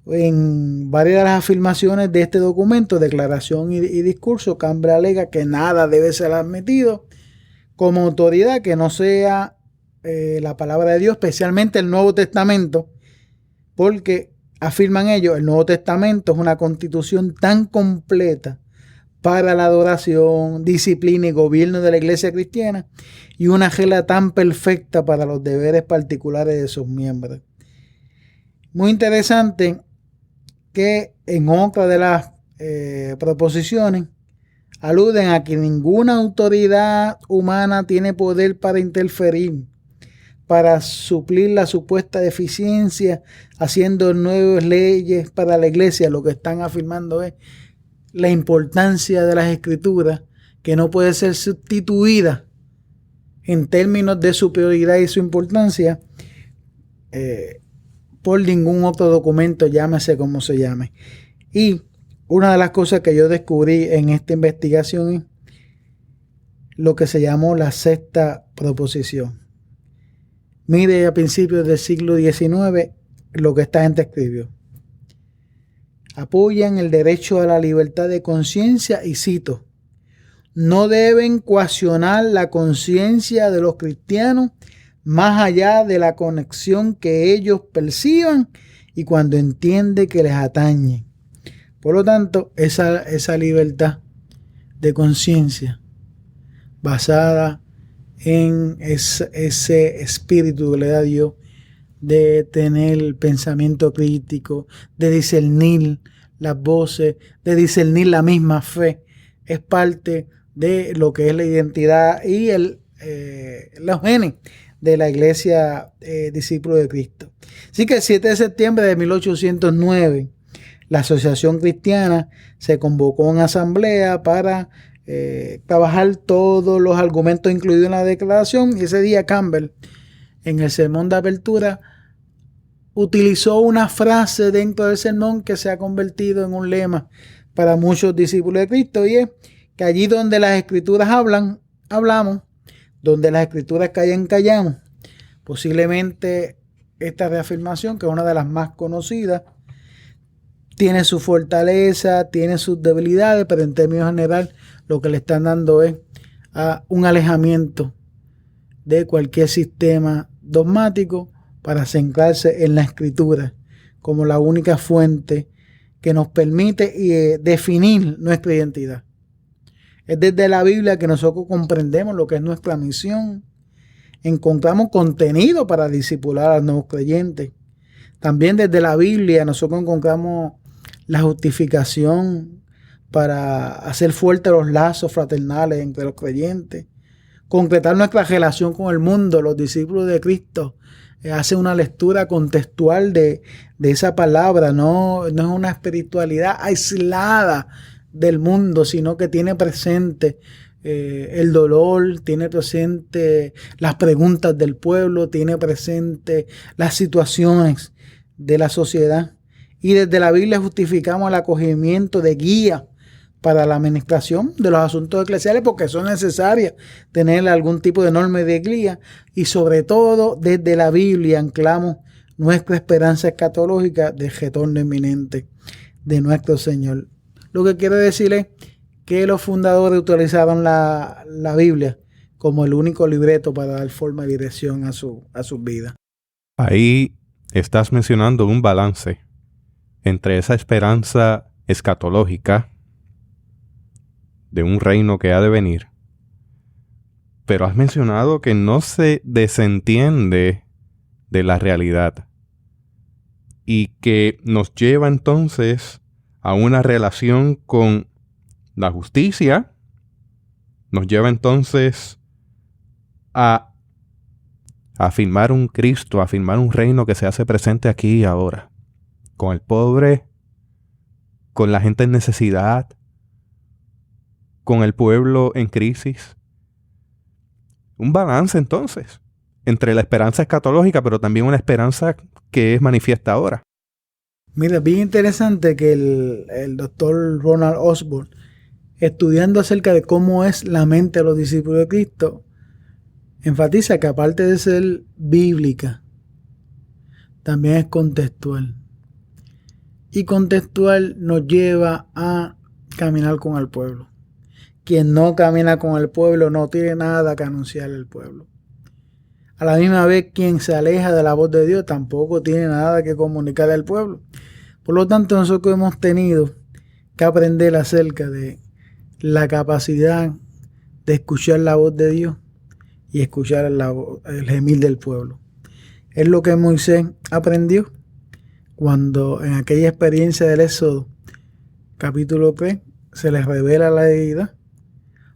En varias de las afirmaciones de este documento, Declaración y Discurso, Campbell alega que nada debe ser admitido como autoridad que no sea la palabra de Dios, especialmente el Nuevo Testamento, porque afirman ellos, el Nuevo Testamento es una constitución tan completa para la adoración, disciplina y gobierno de la iglesia cristiana, y una regla tan perfecta para los deberes particulares de sus miembros. Muy interesante que en otra de las proposiciones aluden a que ninguna autoridad humana tiene poder para interferir, para suplir la supuesta deficiencia, haciendo nuevas leyes para la iglesia. Lo que están afirmando es la importancia de las escrituras, que no puede ser sustituida en términos de su prioridad y su importancia por ningún otro documento, llámese como se llame. Y una de las cosas que yo descubrí en esta investigación es lo que se llamó la sexta proposición. Mire, a principios del siglo XIX lo que esta gente escribió: apoyan el derecho a la libertad de conciencia, y cito: no deben coaccionar la conciencia de los cristianos más allá de la conexión que ellos perciban y cuando entiende que les atañe. Por lo tanto, esa libertad de conciencia basada en ese espíritu que le da Dios de tener el pensamiento crítico, de discernir las voces, de discernir la misma fe, es parte de lo que es la identidad y los genes de la iglesia discípulo de Cristo. Así que el 7 de septiembre de 1809, la Asociación Cristiana se convocó en asamblea para trabajar todos los argumentos incluidos en la declaración, y ese día Campbell, en el sermón de apertura, utilizó una frase dentro del sermón que se ha convertido en un lema para muchos discípulos de Cristo, y es que allí donde las escrituras hablan, hablamos, donde las escrituras callan, callamos. Posiblemente esta reafirmación, que es una de las más conocidas, tiene su fortaleza, tiene sus debilidades, pero en términos general lo que le están dando es un alejamiento de cualquier sistema dogmático para centrarse en la escritura como la única fuente que nos permite definir nuestra identidad. Es desde la Biblia que nosotros comprendemos lo que es nuestra misión. Encontramos contenido para discipular a los nuevos creyentes. También desde la Biblia nosotros encontramos la justificación para hacer fuertes los lazos fraternales entre los creyentes. Concretar nuestra relación con el mundo. Los discípulos de Cristo hacen una lectura contextual de esa palabra. No es una espiritualidad aislada del mundo, sino que tiene presente el dolor, tiene presente las preguntas del pueblo, tiene presente las situaciones de la sociedad. Y desde la Biblia justificamos el acogimiento de guía para la administración de los asuntos eclesiales, porque son necesarias tener algún tipo de norma de guía. Y sobre todo desde la Biblia anclamos nuestra esperanza escatológica del retorno inminente de nuestro Señor. Lo que quiero decir es que los fundadores utilizaron la Biblia como el único libreto para dar forma y dirección a sus vidas. Ahí estás mencionando un balance entre esa esperanza escatológica de un reino que ha de venir, pero has mencionado que no se desentiende de la realidad y que nos lleva entonces a una relación con la justicia, nos lleva entonces a afirmar un Cristo, a afirmar un reino que se hace presente aquí y ahora, con el pobre, con la gente en necesidad, con el pueblo en crisis. Un balance entonces entre la esperanza escatológica, pero también una esperanza que es manifiesta ahora. Mira, bien interesante que el doctor Ronald Osborne, estudiando acerca de cómo es la mente de los discípulos de Cristo, enfatiza que aparte de ser bíblica, también es contextual. Y contextual nos lleva a caminar con el pueblo. Quien no camina con el pueblo no tiene nada que anunciar al pueblo. A la misma vez, quien se aleja de la voz de Dios tampoco tiene nada que comunicar al pueblo. Por lo tanto, nosotros hemos tenido que aprender acerca de la capacidad de escuchar la voz de Dios y escuchar el gemir del pueblo. Es lo que Moisés aprendió cuando en aquella experiencia del Éxodo, capítulo 3, se les revela la deidad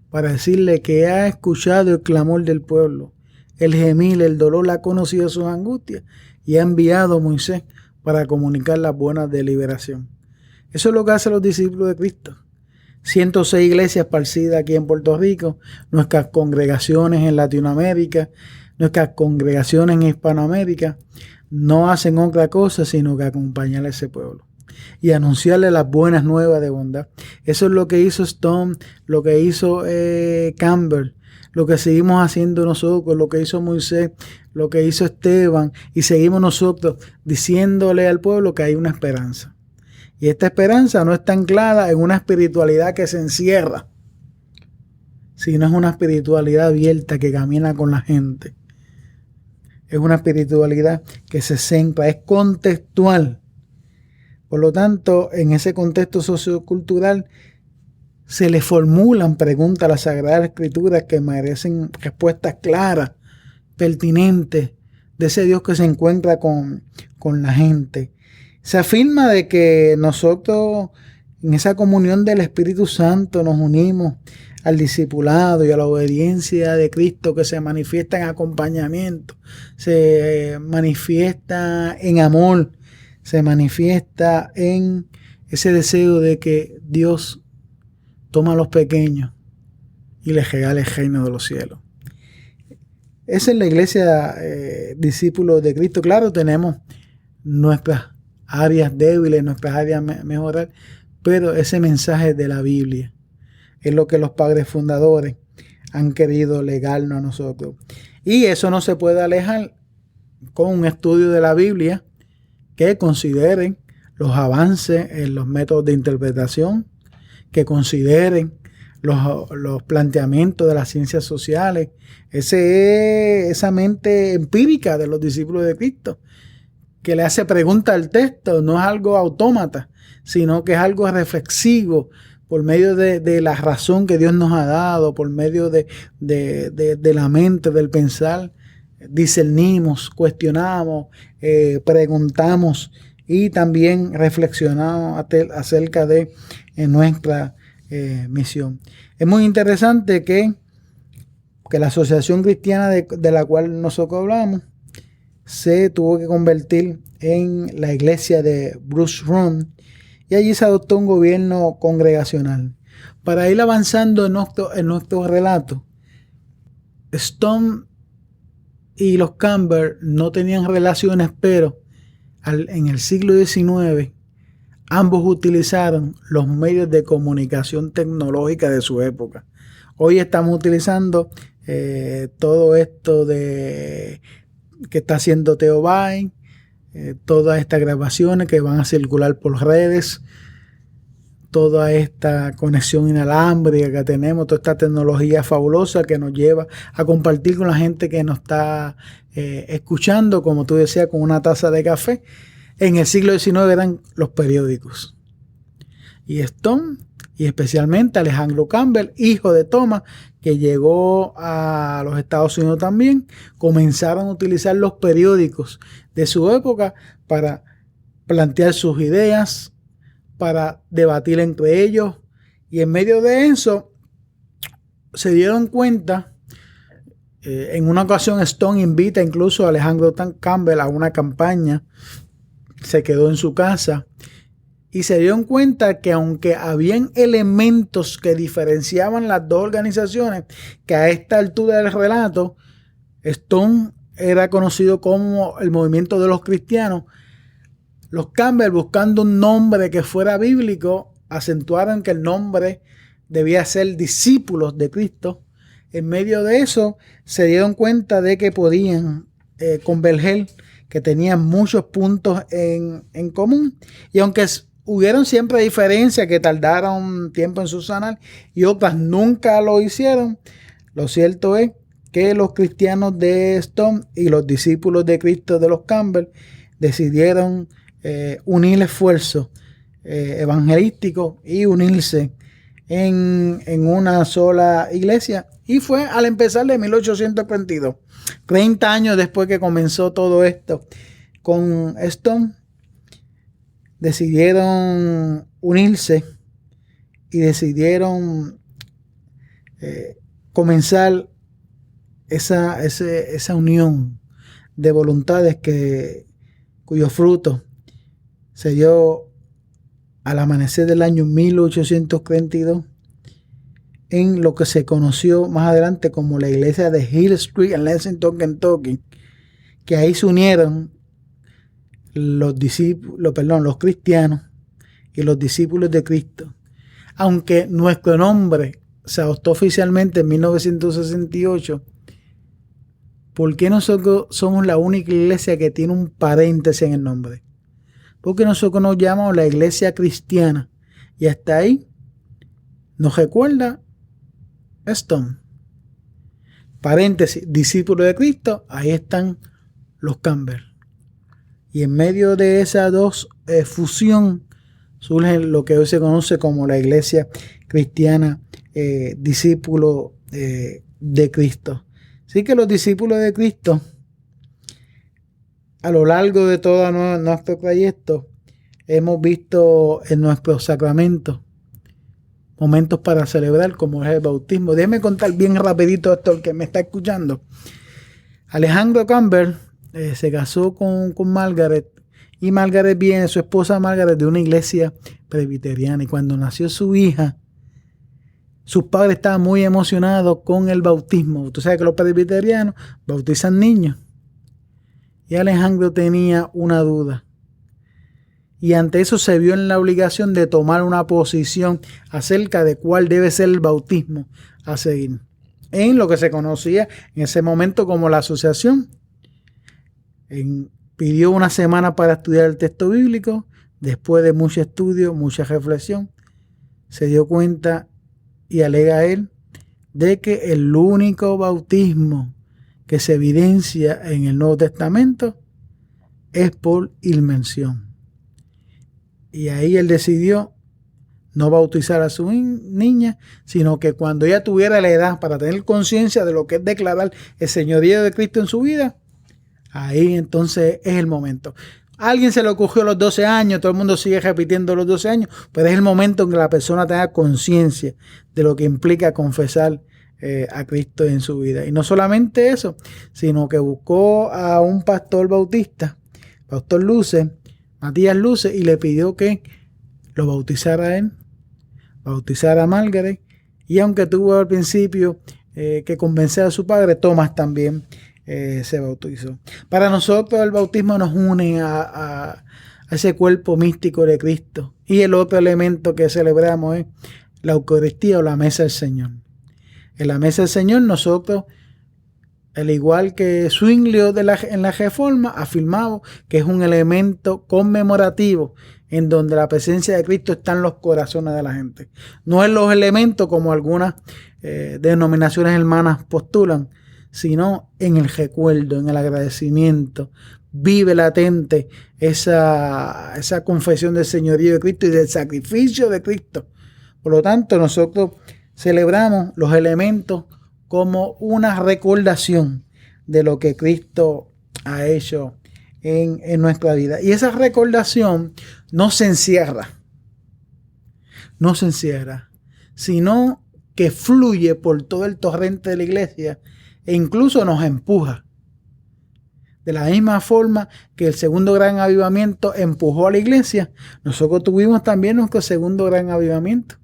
para decirle que ha escuchado el clamor del pueblo, el gemir, el dolor, ha conocido sus angustias y ha enviado a Moisés para comunicar las buenas de liberación. Eso es lo que hacen los discípulos de Cristo. 106 iglesias esparcidas aquí en Puerto Rico, nuestras congregaciones en Latinoamérica, nuestras congregaciones en Hispanoamérica, no hacen otra cosa sino que acompañar a ese pueblo y anunciarle las buenas nuevas de bondad. Eso es lo que hizo Stone, lo que hizo Campbell, lo que seguimos haciendo nosotros, lo que hizo Moisés, lo que hizo Esteban, y seguimos nosotros diciéndole al pueblo que hay una esperanza. Y esta esperanza no está anclada en una espiritualidad que se encierra, sino es una espiritualidad abierta que camina con la gente. Es una espiritualidad que se centra, es contextual. Por lo tanto, en ese contexto sociocultural se le formulan preguntas a la Sagrada Escritura que merecen respuestas claras, pertinentes, de ese Dios que se encuentra con la gente. Se afirma de que nosotros en esa comunión del Espíritu Santo nos unimos al discipulado y a la obediencia de Cristo, que se manifiesta en acompañamiento, se manifiesta en amor, se manifiesta en ese deseo de que Dios toma a los pequeños y les regala el reino de los cielos. Esa es la iglesia discípulos de Cristo. Claro, tenemos nuestras áreas débiles, nuestras áreas mejorar, pero ese mensaje de la Biblia es lo que los padres fundadores han querido legarnos a nosotros. Y eso no se puede alejar con un estudio de la Biblia que consideren los avances en los métodos de interpretación, que consideren los planteamientos de las ciencias sociales, esa mente empírica de los discípulos de Cristo, que le hace pregunta al texto, no es algo autómata, sino que es algo reflexivo por medio de la razón que Dios nos ha dado, por medio de la mente, del pensar. Discernimos, cuestionamos, preguntamos y también reflexionamos acerca de nuestra misión. Es muy interesante que la asociación cristiana de la cual nosotros hablamos se tuvo que convertir en la iglesia de Bruce Room y allí se adoptó un gobierno congregacional. Para ir avanzando en nuestro relato, Stone y los Campbell no tenían relaciones, pero en el siglo XIX ambos utilizaron los medios de comunicación tecnológica de su época. Hoy estamos utilizando todo esto que está haciendo Theo Vine, todas estas grabaciones que van a circular por redes, toda esta conexión inalámbrica que tenemos, toda esta tecnología fabulosa que nos lleva a compartir con la gente que nos está escuchando, como tú decías, con una taza de café. En el siglo XIX eran los periódicos. Y Stone, y especialmente Alejandro Campbell, hijo de Thomas, que llegó a los Estados Unidos también, comenzaron a utilizar los periódicos de su época para plantear sus ideas, para debatir entre ellos, y en medio de eso se dieron cuenta. En una ocasión Stone invita incluso a Alejandro Campbell a una campaña, se quedó en su casa y se dieron cuenta que aunque habían elementos que diferenciaban las dos organizaciones, que a esta altura del relato Stone era conocido como el movimiento de los cristianos, los Campbell, buscando un nombre que fuera bíblico, acentuaron que el nombre debía ser discípulos de Cristo. En medio de eso se dieron cuenta de que podían converger, que tenían muchos puntos en común, y aunque hubieron siempre diferencias que tardaron un tiempo en subsanar y otras nunca lo hicieron, lo cierto es que los cristianos de Stone y los discípulos de Cristo de los Campbell decidieron unir esfuerzos evangelísticos y unirse en una sola iglesia. Y fue al empezar de 1832, 30 años después que comenzó todo esto con Stone, decidieron unirse y decidieron comenzar esa unión de voluntades cuyo fruto se dio al amanecer del año 1832 en lo que se conoció más adelante como la iglesia de Hill Street en Lexington, Kentucky, que ahí se unieron los cristianos y los discípulos de Cristo. Aunque nuestro nombre se adoptó oficialmente en 1968, ¿por qué nosotros somos la única iglesia que tiene un paréntesis en el nombre? Porque nosotros nos llamamos la iglesia cristiana y hasta ahí nos recuerda Stone. Paréntesis, discípulos de Cristo, ahí están los Campbell. Y en medio de esas dos fusión surge lo que hoy se conoce como la iglesia cristiana discípulo de Cristo. Así que los discípulos de Cristo, a lo largo de todo nuestro trayecto, hemos visto en nuestros sacramentos momentos para celebrar, como es el bautismo. Déjeme contar bien rapidito esto al que me está escuchando. Alejandro Campbell se casó con Margaret, y Margaret viene, su esposa Margaret, de una iglesia presbiteriana, y cuando nació su hija, sus padres estaban muy emocionados con el bautismo. Tú sabes que los presbiterianos bautizan niños, y Alejandro tenía una duda, y ante eso se vio en la obligación de tomar una posición acerca de cuál debe ser el bautismo a seguir, en lo que se conocía en ese momento como la asociación. Pidió una semana para estudiar el texto bíblico. Después de mucho estudio, mucha reflexión, se dio cuenta y alega él de que el único bautismo que se evidencia en el Nuevo Testamento es por inmersión. Y ahí él decidió no bautizar a su niña, sino que cuando ella tuviera la edad para tener conciencia de lo que es declarar el señorío de Cristo en su vida, ahí entonces es el momento. A alguien se le ocurrió a los 12 años, todo el mundo sigue repitiendo los 12 años, pero es el momento en que la persona tenga conciencia de lo que implica confesar a Cristo en su vida. Y no solamente eso, sino que buscó a un pastor bautista, pastor Luce, Matías Luce, y le pidió que lo bautizara a él, bautizara a Margaret, y aunque tuvo al principio que convencer a su padre, Tomás también se bautizó. Para nosotros el bautismo nos une a ese cuerpo místico de Cristo. Y el otro elemento que celebramos es la Eucaristía o la mesa del Señor. En la mesa del Señor nosotros, al igual que Zwinglio en la Reforma, afirmamos que es un elemento conmemorativo en donde la presencia de Cristo está en los corazones de la gente. No en los elementos como algunas denominaciones hermanas postulan, sino en el recuerdo, en el agradecimiento. Vive latente esa confesión del señorío de Cristo y del sacrificio de Cristo. Por lo tanto, nosotros celebramos los elementos como una recordación de lo que Cristo ha hecho en nuestra vida. Y esa recordación no se encierra, sino que fluye por todo el torrente de la iglesia e incluso nos empuja. De la misma forma que el segundo gran avivamiento empujó a la iglesia, nosotros tuvimos también nuestro segundo gran avivamiento.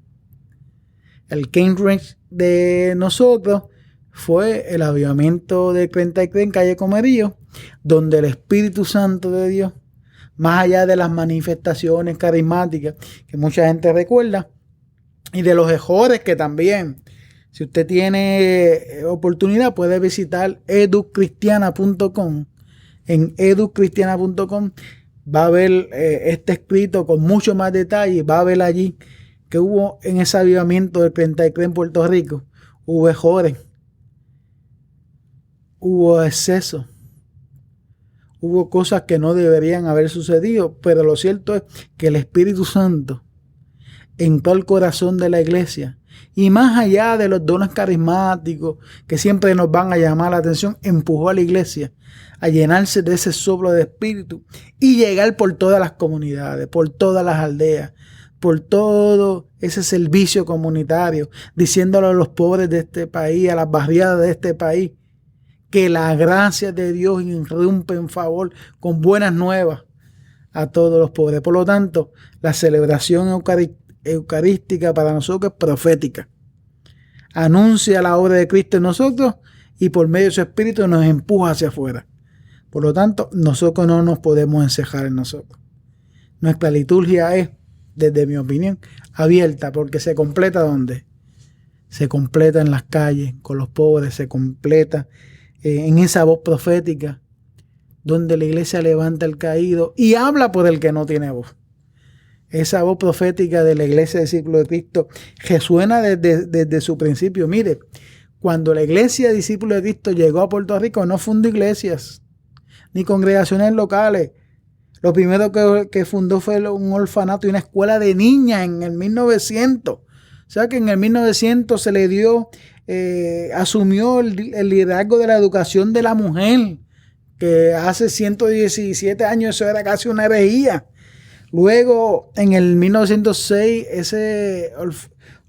El Cambridge de nosotros fue el avivamiento de 33 en calle Comerío, donde el Espíritu Santo de Dios, más allá de las manifestaciones carismáticas que mucha gente recuerda, y de los errores que también, si usted tiene oportunidad, puede visitar educristiana.com. En educristiana.com va a ver este escrito con mucho más detalle, va a ver allí que hubo en ese avivamiento del 33 en Puerto Rico, hubo errores, hubo exceso, hubo cosas que no deberían haber sucedido, pero lo cierto es que el Espíritu Santo entró al corazón de la iglesia y más allá de los dones carismáticos que siempre nos van a llamar la atención, empujó a la iglesia a llenarse de ese soplo de espíritu y llegar por todas las comunidades, por todas las aldeas, por todo ese servicio comunitario, diciéndole a los pobres de este país, a las barriadas de este país, que la gracia de Dios irrumpe en favor con buenas nuevas a todos los pobres. Por lo tanto, la celebración eucarística para nosotros es profética. Anuncia la obra de Cristo en nosotros y por medio de su Espíritu nos empuja hacia afuera. Por lo tanto, nosotros no nos podemos encejar en nosotros. Nuestra liturgia es, desde mi opinión, abierta porque se completa ¿dónde? Se completa en las calles, con los pobres, se completa en esa voz profética donde la iglesia levanta el caído y habla por el que no tiene voz. Esa voz profética de la iglesia discípulo de Cristo resuena desde su principio. Mire, cuando la iglesia discípulo de Cristo llegó a Puerto Rico, no fundó iglesias ni congregaciones locales. Lo primero que fundó fue un orfanato y una escuela de niñas en el 1900. O sea que en el 1900 se le dio, asumió el liderazgo de la educación de la mujer, que hace 117 años eso era casi una herejía. Luego, en el 1906, ese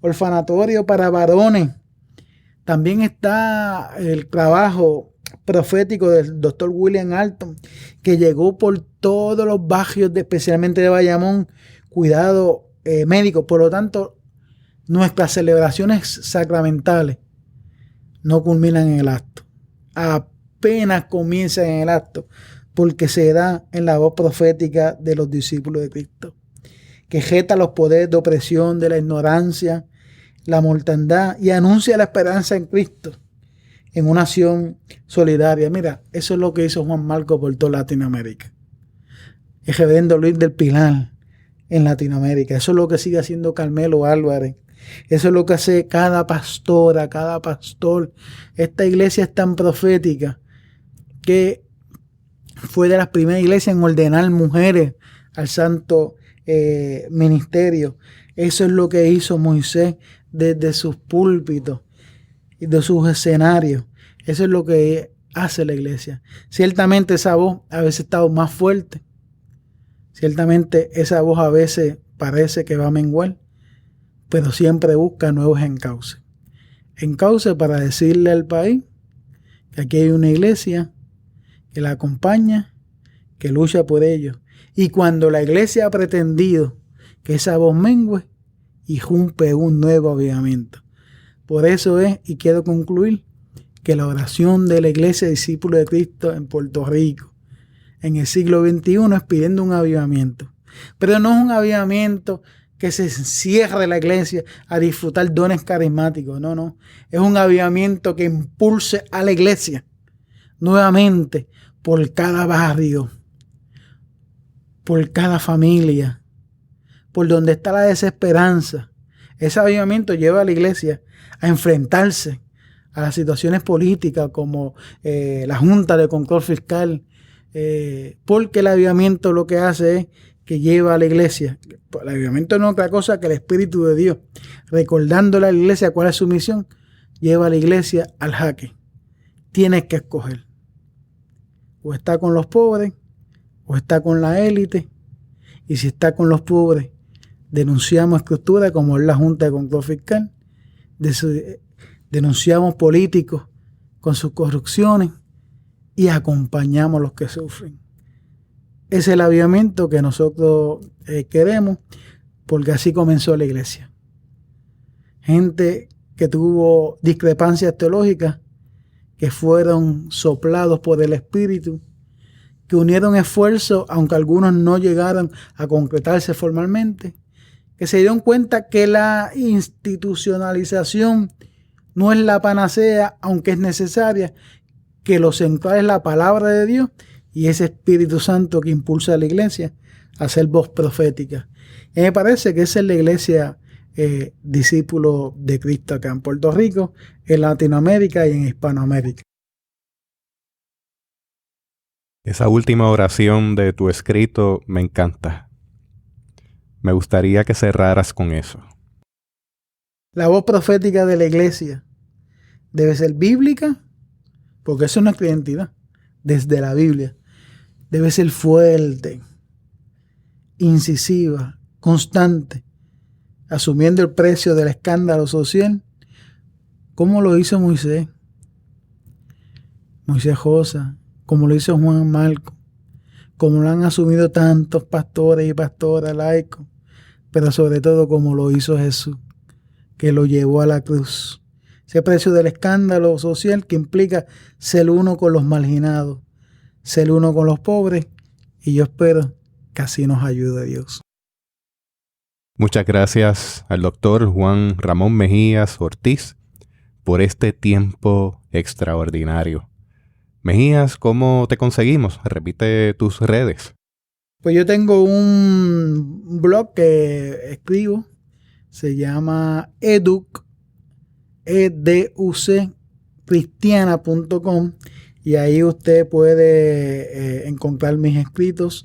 orfanatorio para varones. También está el trabajo profético del doctor William Alton, que llegó por todos los barrios, especialmente de Bayamón, cuidado médico. Por lo tanto, nuestras celebraciones sacramentales no culminan en el acto. Apenas comienzan en el acto, porque se da en la voz profética de los discípulos de Cristo, que jeta los poderes de opresión, de la ignorancia, la mortandad y anuncia la esperanza en Cristo en una acción solidaria. Mira, eso es lo que hizo Juan Marcos por toda Latinoamérica. El reverendo Luis del Pilar en Latinoamérica. Eso es lo que sigue haciendo Carmelo Álvarez. Eso es lo que hace cada pastora, cada pastor. Esta iglesia es tan profética que Fue de las primeras iglesias en ordenar mujeres al santo ministerio. Eso es lo que hizo Moisés desde sus púlpitos y de sus escenarios. Eso es lo que hace la iglesia. Ciertamente esa voz a veces está más fuerte. Ciertamente esa voz a veces parece que va a menguar, pero siempre busca nuevos encauces. Encauce para decirle al país que aquí hay una iglesia que la acompaña, que lucha por ellos. Y cuando la iglesia ha pretendido que esa voz mengue, irrumpe un nuevo avivamiento. Por eso es, y quiero concluir, que la oración de la iglesia discípulo de Cristo en Puerto Rico en el siglo XXI es pidiendo un avivamiento. Pero no es un avivamiento que se cierre la iglesia a disfrutar dones carismáticos. No. Es un avivamiento que impulse a la iglesia nuevamente por cada barrio, por cada familia, por donde está la desesperanza. Ese avivamiento lleva a la iglesia a enfrentarse a las situaciones políticas como la Junta de Control Fiscal, porque el avivamiento lo que hace es que lleva a la iglesia. El avivamiento no es otra cosa que el Espíritu de Dios, recordándole a la iglesia cuál es su misión, lleva a la iglesia al jaque. Tienes que escoger. O está con los pobres, o está con la élite. Y si está con los pobres, denunciamos estructuras como es la Junta de Control Fiscal, denunciamos políticos con sus corrupciones y acompañamos a los que sufren. Es el avivamiento que nosotros queremos, porque así comenzó la iglesia. Gente que tuvo discrepancias teológicas, que fueron soplados por el Espíritu, que unieron esfuerzos, aunque algunos no llegaron a concretarse formalmente, que se dieron cuenta que la institucionalización no es la panacea, aunque es necesaria, que lo central es la palabra de Dios y ese Espíritu Santo que impulsa a la iglesia a ser voz profética. Y me parece que esa es la iglesia discípulo de Cristo acá en Puerto Rico, en Latinoamérica y en Hispanoamérica. Esa última oración de tu escrito me encanta. Me gustaría que cerraras con eso. La voz profética de la iglesia debe ser bíblica, porque eso es nuestra identidad, desde la Biblia. Debe ser fuerte, incisiva, constante, asumiendo el precio del escándalo social, como lo hizo Moisés Josa, como lo hizo Juan Marco, como lo han asumido tantos pastores y pastoras laicos, pero sobre todo como lo hizo Jesús, que lo llevó a la cruz. Ese precio del escándalo social que implica ser uno con los marginados, ser uno con los pobres, y yo espero que así nos ayude Dios. Muchas gracias al doctor Juan Ramón Mejías Ortiz por este tiempo extraordinario. Mejías, ¿cómo te conseguimos? Repite tus redes. Pues yo tengo un blog que escribo, se llama educcristiana.com, y ahí usted puede encontrar mis escritos,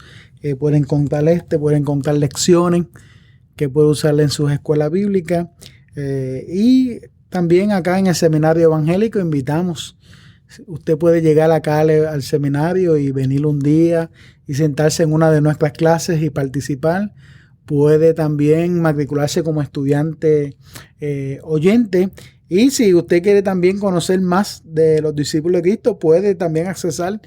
puede encontrar puede encontrar lecciones que puede usar en sus escuelas bíblicas, y también acá en el seminario evangélico invitamos. Usted puede llegar acá al seminario y venir un día y sentarse en una de nuestras clases y participar. Puede también matricularse como estudiante oyente. Y si usted quiere también conocer más de los discípulos de Cristo, puede también accesar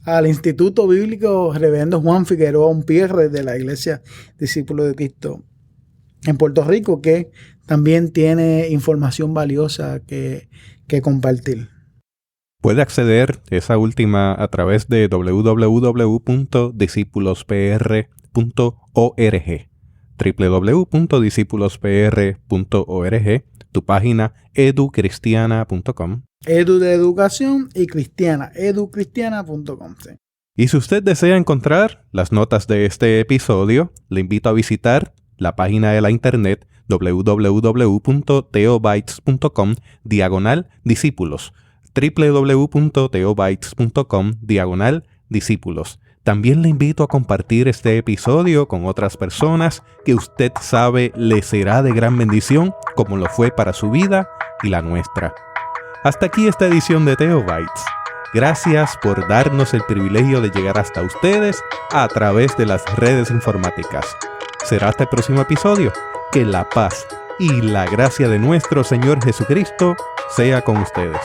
al Instituto Bíblico Reverendo Juan Figueroa Umpierre de la Iglesia Discípulos de Cristo en Puerto Rico, que también tiene información valiosa que compartir. Puede acceder esa última a través de www.discipuluspr.org, www.discipuluspr.org, tu página educristiana.com. Edu de educación y cristiana, educristiana.com. Sí. Y si usted desea encontrar las notas de este episodio, le invito a visitar la página de la internet www.theobytes.com/discípulos, www.theobytes.com/discípulos. discípulos. También le invito a compartir este episodio con otras personas que usted sabe le será de gran bendición, como lo fue para su vida y la nuestra. Hasta aquí esta edición de Theobites. Gracias por darnos el privilegio de llegar hasta ustedes a través de las redes informáticas. Será hasta el próximo episodio. Que la paz y la gracia de nuestro Señor Jesucristo sea con ustedes.